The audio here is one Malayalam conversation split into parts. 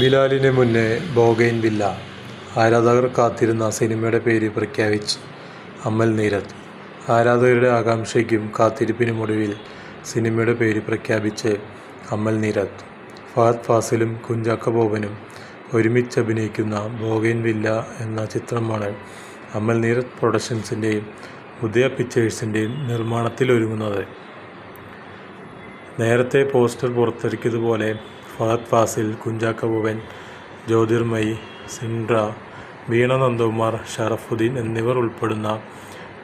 ബിലാലിന് മുന്നേ ബോഗെയ്ൻവില്ല. ആരാധകർ കാത്തിരുന്ന സിനിമയുടെ പേര് പ്രഖ്യാപിച്ച് അമൽ നീരദ്. ആരാധകരുടെ ആകാംക്ഷയ്ക്കും കാത്തിരിപ്പിനുമൊടുവിൽ സിനിമയുടെ പേര് പ്രഖ്യാപിച്ച് അമൽ നീരദ്. ഫഹദ് ഫാസിലും കുഞ്ചാക്കോ ബോബനും ഒരുമിച്ചഭിനയിക്കുന്ന ബോഗെയ്ൻവില്ല എന്ന ചിത്രമാണ് അമൽ നീരദ് പ്രൊഡക്ഷൻസിൻ്റെയും ഉദയ പിക്ചേഴ്സിൻ്റെയും നിർമ്മാണത്തിലൊരുങ്ങുന്നത്. നേരത്തെ പോസ്റ്റർ പുറത്തിറക്കിയതുപോലെ ഫഹദ് ഫാസിൽ, കുഞ്ചാക്കോ ബോബൻ, ജ്യോതിർമയി, സിൻഡ്ര, വീണ നന്ദകുമാർ, ഷറഫുദ്ദീൻ എന്നിവർ ഉൾപ്പെടുന്ന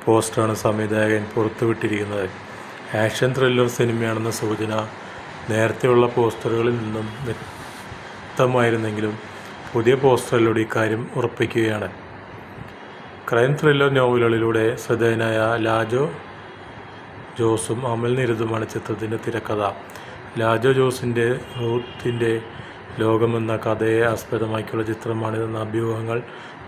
പോസ്റ്ററാണ് സംവിധായകൻ പുറത്തുവിട്ടിരിക്കുന്നത്. ആക്ഷൻ ത്രില്ലർ സിനിമയാണെന്ന സൂചന നേരത്തെയുള്ള പോസ്റ്ററുകളിൽ നിന്നും വ്യക്തമായിരുന്നെങ്കിലും പുതിയ പോസ്റ്ററിലൂടെ ഇക്കാര്യം ഉറപ്പിക്കുകയാണ്. ക്രൈം ത്രില്ലർ നോവലുകളിലൂടെ ശ്രദ്ധേയനായ ലാജോ ജോസും അമൽ നീരദുമാണ് ചിത്രത്തിൻ്റെ തിരക്കഥ. ലാജോ ജോസിൻ്റെ റൂത്തിൻ്റെ ലോകമെന്ന കഥയെ ആസ്പദമാക്കിയുള്ള ചിത്രമാണിതെന്ന അഭ്യൂഹങ്ങൾ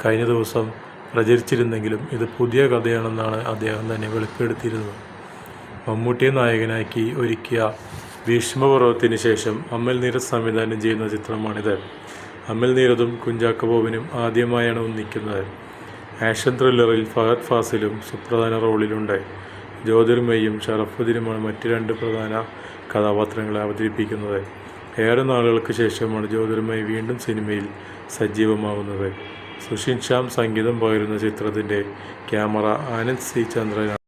കഴിഞ്ഞ ദിവസം പ്രചരിച്ചിരുന്നെങ്കിലും ഇത് പുതിയ കഥയാണെന്നാണ് അദ്ദേഹം തന്നെ വെളിപ്പെടുത്തിയിരുന്നത്. മമ്മൂട്ടിയെ നായകനാക്കി ഒരുക്കിയ ഭീഷ്മപർവത്തിന് ശേഷം അമൽ നീരദ് സംവിധാനം ചെയ്യുന്ന ചിത്രമാണിത്. അമൽ നീരദും കുഞ്ചാക്കോ ബോബനും ആദ്യമായാണ് ഒന്നിക്കുന്നത്. ആക്ഷൻ ത്രില്ലറിൽ ഫഹദ് ഫാസിലും സുപ്രധാന റോളിലുണ്ട്. ജ്യോതിർമയും ഷറഫുദ്ദീനുമാണ് മറ്റ് രണ്ട് പ്രധാന കഥാപാത്രങ്ങളെ അവതരിപ്പിക്കുന്നത്. ഏറെ നാളുകൾക്ക് ശേഷമാണ് ജ്യോതിർമയി വീണ്ടും സിനിമയിൽ സജീവമാവുന്നത്. സുഷിൻ ശ്യാം സംഗീതം പകരുന്ന ചിത്രത്തിൻ്റെ ക്യാമറ ആനന്ദ് സി ചന്ദ്രനാണ്.